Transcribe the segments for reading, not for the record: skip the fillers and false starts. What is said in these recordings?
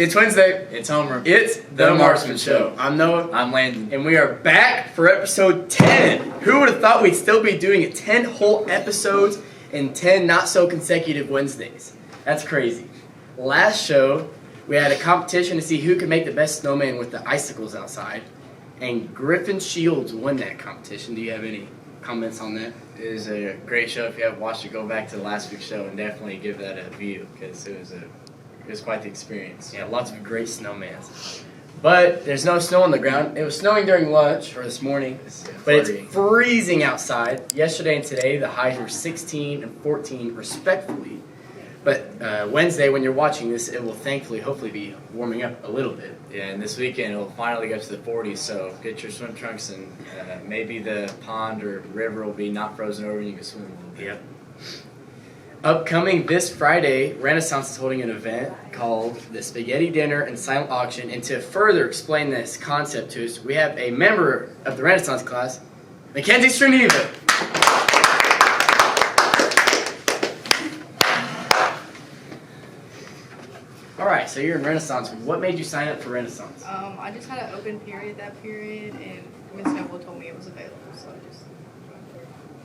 It's Wednesday. It's Homer. It's the Marksmen Show. I'm Noah. I'm Landon. And we are back for episode 10. Who would have thought we'd still be doing it? 10 whole episodes and 10 not so consecutive Wednesdays. That's crazy. Last show, we had a competition to see who could make the best snowman with the icicles outside. And Griffin Shields won that competition. Do you have any comments on that? It was a great show. If you haven't watched it, go back to last week's show and definitely give that a view because it was quite the experience. Yeah, lots of great snowmans. But there's no snow on the ground. It was snowing during lunch, or this morning, but it's freezing outside. Yesterday and today, the highs were 16 and 14 respectively. But Wednesday, when you're watching this, it will thankfully, hopefully be warming up a little bit. Yeah, and this weekend it will finally get to the 40s, so get your swim trunks and maybe the pond or river will be not frozen over and you can swim a little bit. Yep. Upcoming this Friday, Renaissance is holding an event called the Spaghetti Dinner and Silent Auction. And to further explain this concept to us, we have a member of the Renaissance class, Mackenzie Straniva. All right, so you're in Renaissance. What made you sign up for Renaissance? I just had an open period that period, and Miss Noble told me it was available, so I just...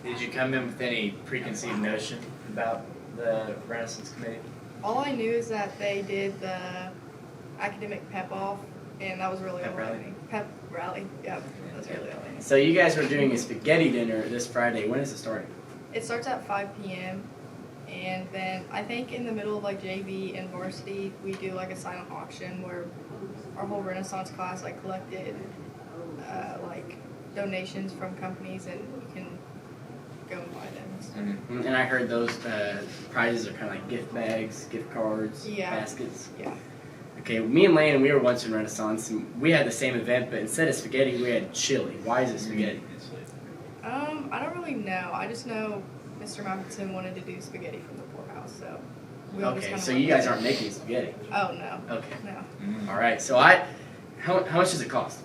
Did you come in with any preconceived notion about the Renaissance Committee? All I knew is that they did the academic pep off, and that was really all I knew. Pep rally, yeah, that's really all I knew. So you guys are doing a spaghetti dinner this Friday. When is it starting? It starts at 5 p.m., and then I think in the middle of like JV and varsity, we do like a silent auction where our whole Renaissance class like collected like donations from companies, and you can go and buy them. Mm-hmm. And I heard those prizes are kind of like gift bags, gift cards, baskets. Yeah. Okay, me and Lane, we were once in Renaissance, and we had the same event, but instead of spaghetti, we had chili. Why is it spaghetti? I don't really know. I just know Mr. Matheson wanted to do spaghetti from the poorhouse, so we all just Okay, kind of so you guys aren't making spaghetti. Oh no. Okay. No. Mm-hmm. All right. So how much does it cost?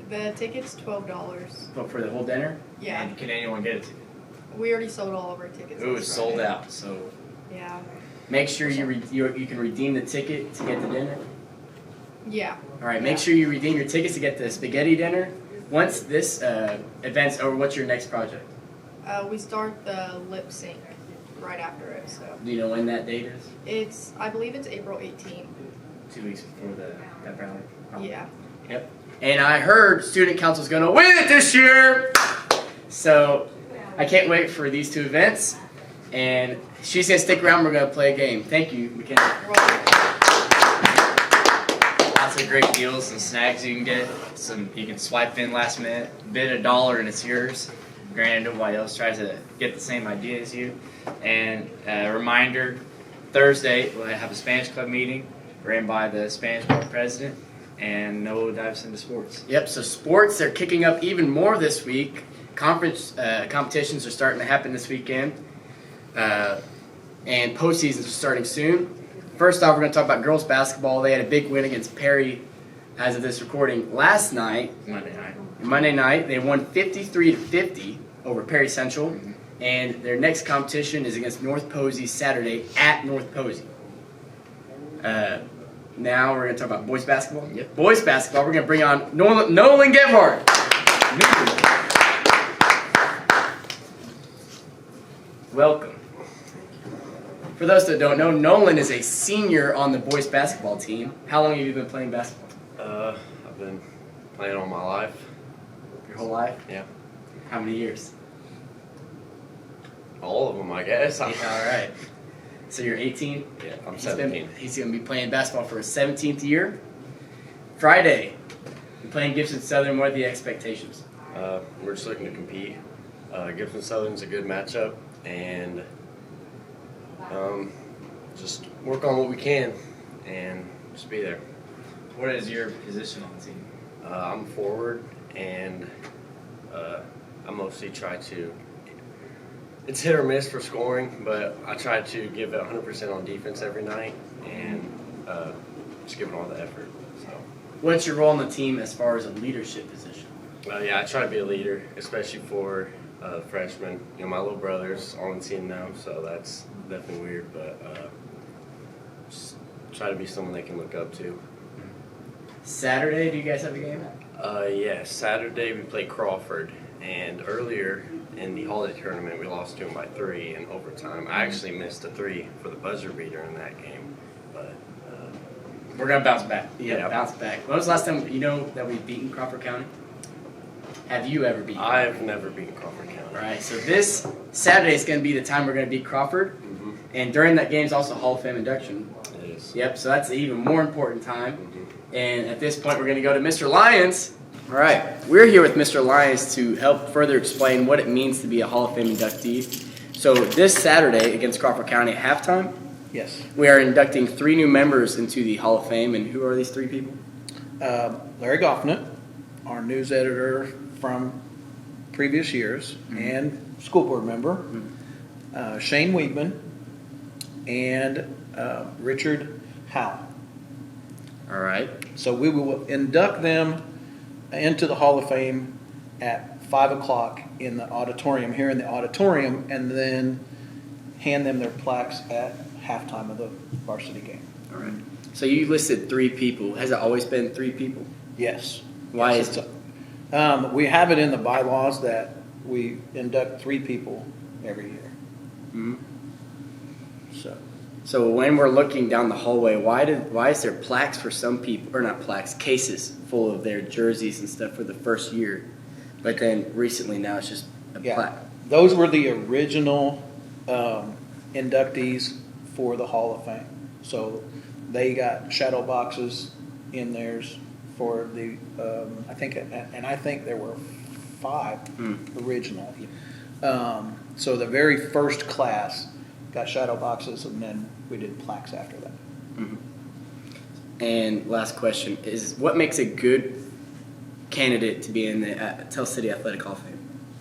The ticket's $12. For the whole dinner? Yeah. And can anyone get a ticket? We already sold all of our tickets. It was sold out, so... Yeah. Make sure you can redeem the ticket to get the dinner. Yeah. All right. Make sure you redeem your tickets to get the spaghetti dinner. Once this event's over, what's your next project? We start the lip sync right after it. So. Do you know when that date is? I believe it's April 18th. 2 weeks before the pep rally. Oh. Yeah. Yep. And I heard student council's going to win it this year. So I can't wait for these two events. And she's going to stick around. We're going to play a game. Thank you, Mackenzie. Lots of great deals and snacks you can get. You can swipe in last minute, bid $1 and it's yours. Granted, nobody else tries to get the same idea as you. And a reminder, Thursday we'll have a Spanish club meeting ran by the Spanish club president, and Noah dives into sports. Yep, so sports are kicking up even more this week. Conference competitions are starting to happen this weekend. And postseasons are starting soon. First off, we're going to talk about girls basketball. They had a big win against Perry as of this recording last night. Monday night, they won 53-50 over Perry Central. Mm-hmm. And their next competition is against North Posey Saturday at North Posey. Now we're going to talk about boys basketball. Yep. Boys basketball, we're going to bring on Nolan Gebhardt. Welcome. For those that don't know, Nolan is a senior on the boys basketball team. How long have you been playing basketball? I've been playing all my life. Your whole life? Yeah. How many years? All of them, I guess. Yeah, all right. So you're 18? Yeah, I'm 17. He's going to be playing basketball for his 17th year. Friday, you're playing Gibson Southern. What are the expectations? We're just looking to compete. Gibson Southern's a good matchup, and just work on what we can and just be there. What is your position on the team? I'm forward, and I mostly try to... It's hit or miss for scoring, but I try to give it 100% on defense every night and just give it all the effort. So. What's your role on the team as far as a leadership position? Yeah, I try to be a leader, especially for freshmen. You know, my little brother's on the team now, so that's definitely weird, but just try to be someone they can look up to. Saturday, do you guys have a game? Yes, Saturday we play Crawford, and earlier in the holiday tournament we lost to them by 3 in overtime. I actually missed a 3 for the buzzer beater in that game, but We're gonna bounce back. Yeah, bounce back. When was the last time that we've beaten Crawford County? Have you ever beaten? I've never beaten Crawford County. All right, so this Saturday is going to be the time we're going to beat Crawford, Mm-hmm. and during that game is also Hall of Fame induction. It is. Yep, so that's an even more important time. Mm-hmm. And at this point, we're going to go to Mr. Lyons. All right, we're here with Mr. Lyons to help further explain what it means to be a Hall of Fame inductee. So this Saturday against Crawford County at halftime, Yes. we are inducting 3 new members into the Hall of Fame. And who are these 3 people? Larry Goffnett, our news editor from previous years and school board member, Shane Weigman, and Richard Howe. All right. So we will induct them into the Hall of Fame at 5 o'clock in the auditorium, here in the auditorium, and then hand them their plaques at halftime of the varsity game. All right. So you listed 3 people. Has it always been 3 people? Yes. Why Yes, is it? we have it in the bylaws that we induct 3 people every year. Mhm. So when we're looking down the hallway, why is there plaques for some people, or not plaques, cases full of their jerseys and stuff for the first year, but then recently now it's just a plaque? those were the original inductees for the Hall of Fame. So they got shadow boxes in theirs for the I think there were 5 original. So the very first class got shadow boxes, and then we did plaques after that. Mhm. And last question is, what makes a good candidate to be in the Tell City Athletic Hall of Fame?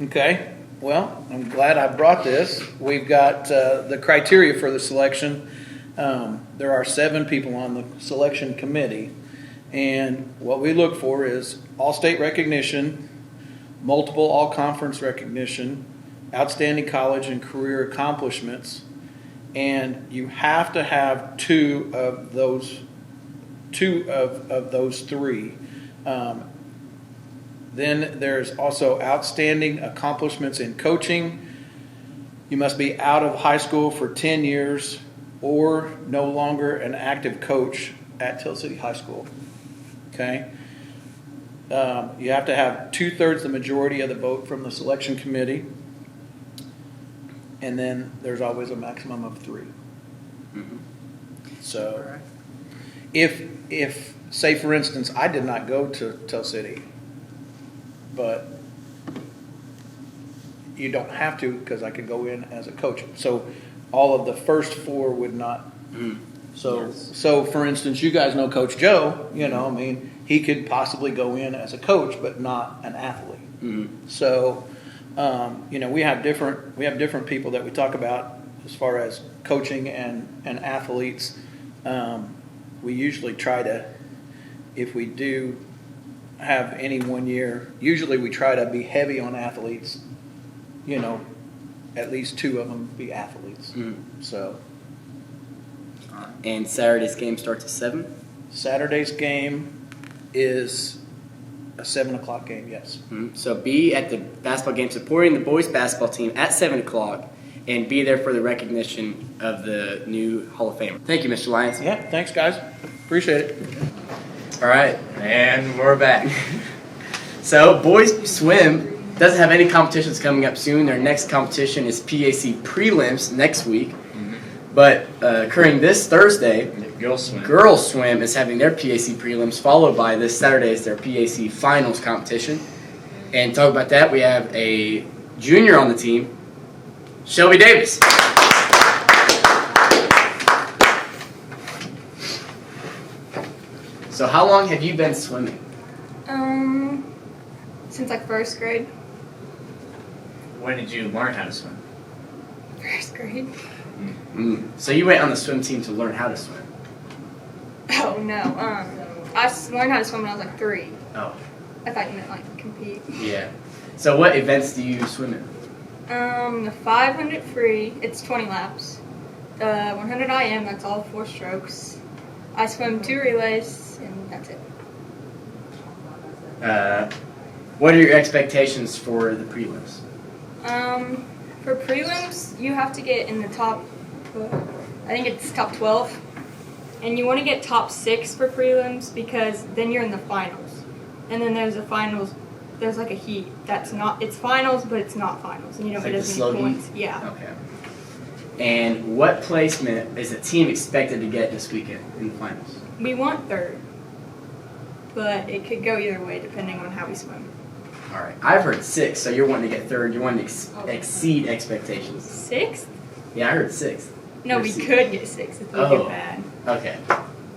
Okay. Well, I'm glad I brought this. We've got the criteria for the selection. There are 7 people on the selection committee, and what we look for is all-state recognition, multiple all-conference recognition, outstanding college and career accomplishments, and you have to have 2 of those 3. Then there's also outstanding accomplishments in coaching. You must be out of high school for 10 years or no longer an active coach at Tell City High School. Okay? You have to have 2/3 the majority of the vote from the selection committee. And then there's always a maximum of 3. Mhm. So if say for instance, I did not go to Tell City, but you don't have to, because I could go in as a coach. So all of the first 4 would not. So for instance, you guys know Coach Joe. He could possibly go in as a coach, but not an athlete. Mhm. So we have different people that we talk about as far as coaching and athletes. We usually try to, if we do have any one year, usually we try to be heavy on athletes. At least 2 of them be athletes. Mhm. So And Saturday's game starts at 7? Saturday's game is a 7 o'clock game. Yes. So be at the basketball game supporting the boys basketball team at 7 o'clock, and be there for the recognition of the new Hall of Famer. Thank you, Mr. Lyons. Yeah. Thanks, guys. Appreciate it. All right. And we're back. So boys swim doesn't have any competitions coming up soon. Their next competition is PAC prelims next week. But occurring this Thursday, Girls swim. girls swim is having their PAC prelims, followed by this Saturday is their PAC finals competition. And talk about that, we have a junior on the team, Shelby Davis. So how long have you been swimming? Since like 1st grade. When did you learn how to swim? 1st grade. So you went on the swim team to learn how to swim. Oh no. I learned how to swim when I was like 3. Oh. I thought you meant like compete. Yeah. So what events do you swim in? The 500 free, it's 20 laps. The 100 IM, that's all 4 strokes. I swim 2 relays, and that's it. What are your expectations for the prelims? For prelims, you have to get in the top, I think it's top 12. And you want to get top 6 for prelims because then you're in the finals. And then there's a finals, there's like a heat that's not, it's finals, but it's not finals. And you don't It's get like as the many slow points. heat? Yeah. Okay. And what placement is the team expected to get this weekend in the finals? We want 3rd. But it could go either way depending on how we swim. All right. I've heard 6th, so you're wanting to get 3rd. You're wanting to exceed expectations. 6th? Yeah, I heard 6th. No, we could get 6th if we get bad. Okay.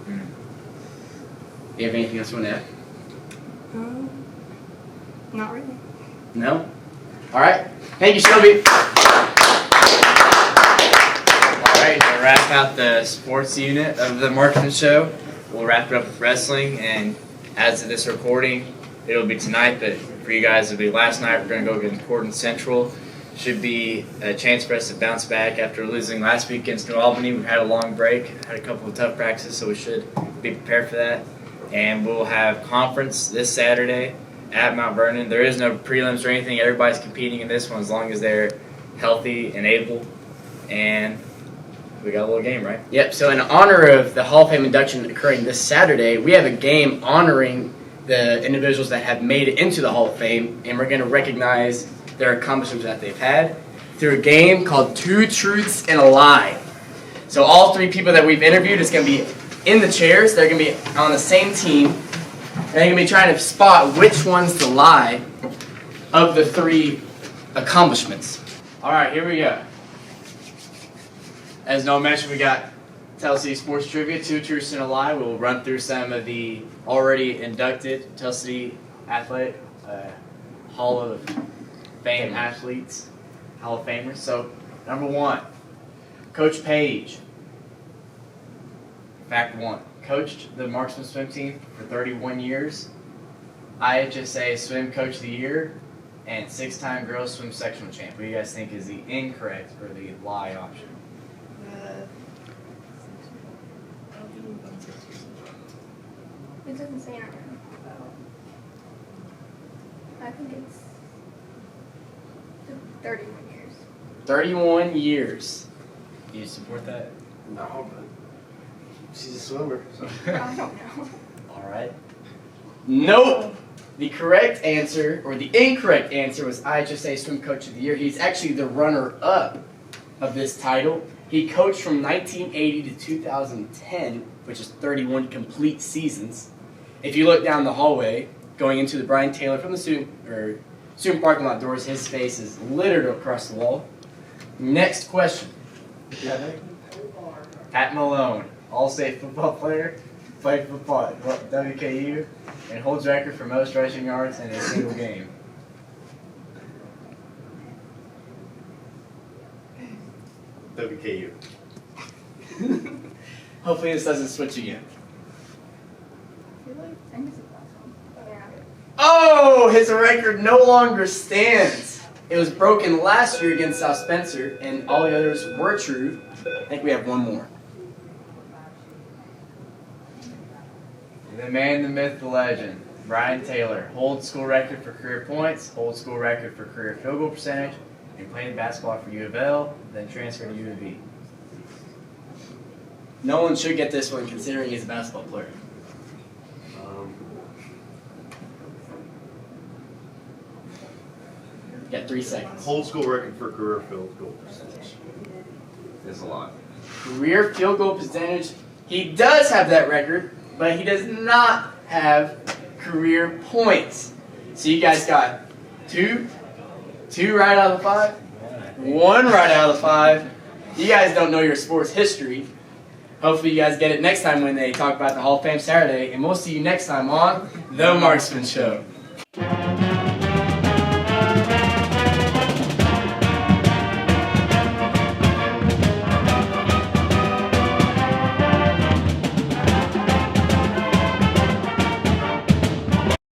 Do you have anything else you want to add? Not really. No? All right. Thank you, Shelby. Alright, to wrap out the sports unit of the Marksmen Show, we'll wrap it up with wrestling, and as of this recording, it'll be tonight, but for you guys, it'll be last night. We're going to go against Portland Central. Should be a chance for us to bounce back after losing last week against New Albany. We've had a long break, had a couple of tough practices, so we should be prepared for that. And we'll have conference this Saturday at Mount Vernon. There is no prelims or anything. Everybody's competing in this one as long as they're healthy and able. And we got a little game, right? Yep, so in honor of the Hall of Fame induction occurring this Saturday, we have a game honoring the individuals that have made it into the Hall of Fame, and we're going to recognize their accomplishments that they've had through a game called Two Truths and a Lie. So all 3 people that we've interviewed is going to be in the chairs. They're going to be on the same team, and they're going to be trying to spot which one's the lie of the 3 accomplishments. All right, here we go. As Noah mentioned, we got Tell City Sports Trivia, Two Truths and a Lie. We'll run through some of the already inducted Tell City Athletic Hall of Fame athletes, Hall of Famers. So, number 1, Coach Page. Fact 1, coached the Marksmen swim team for 31 years, IHSA Swim Coach of the Year, and 6-time girls swim sectional champ. What do you guys think is the incorrect or the lie option? It doesn't say on it. I think it's 31 years. 31 years. Do you support that? No, but she's a swimmer. So. I don't know. All right. Nope. The correct answer, or the incorrect answer, was IHSA Swim Coach of the Year. He's actually the runner-up of this title. He coached from 1980 to 2010, which is 31 complete seasons. If you look down the hallway, going into the Brian Taylor from the student parking lot doors, his face is littered across the wall. Next question. Pat Malone, All-State football player, played football at WKU, and holds record for most rushing yards in a single game. WKU. Hopefully this doesn't switch again. Oh, his record no longer stands. It was broken last year against South Spencer, and all the others were true. I think we have one more. The man, the myth, the legend, Brian Taylor, holds school record for career points, holds school record for career field goal percentage, and played basketball for U of L, then transferred to U of V. Nolan should get this one considering he's a basketball player. You got 3 seconds. Whole school record for career field goal percentage is a lot. Career field goal percentage. He does have that record, but he does not have career points. So you guys got 2 right out of the 5, 1 right out of the 5. You guys don't know your sports history. Hopefully you guys get it next time when they talk about the Hall of Fame Saturday, and we'll see you next time on The Marksmen Show.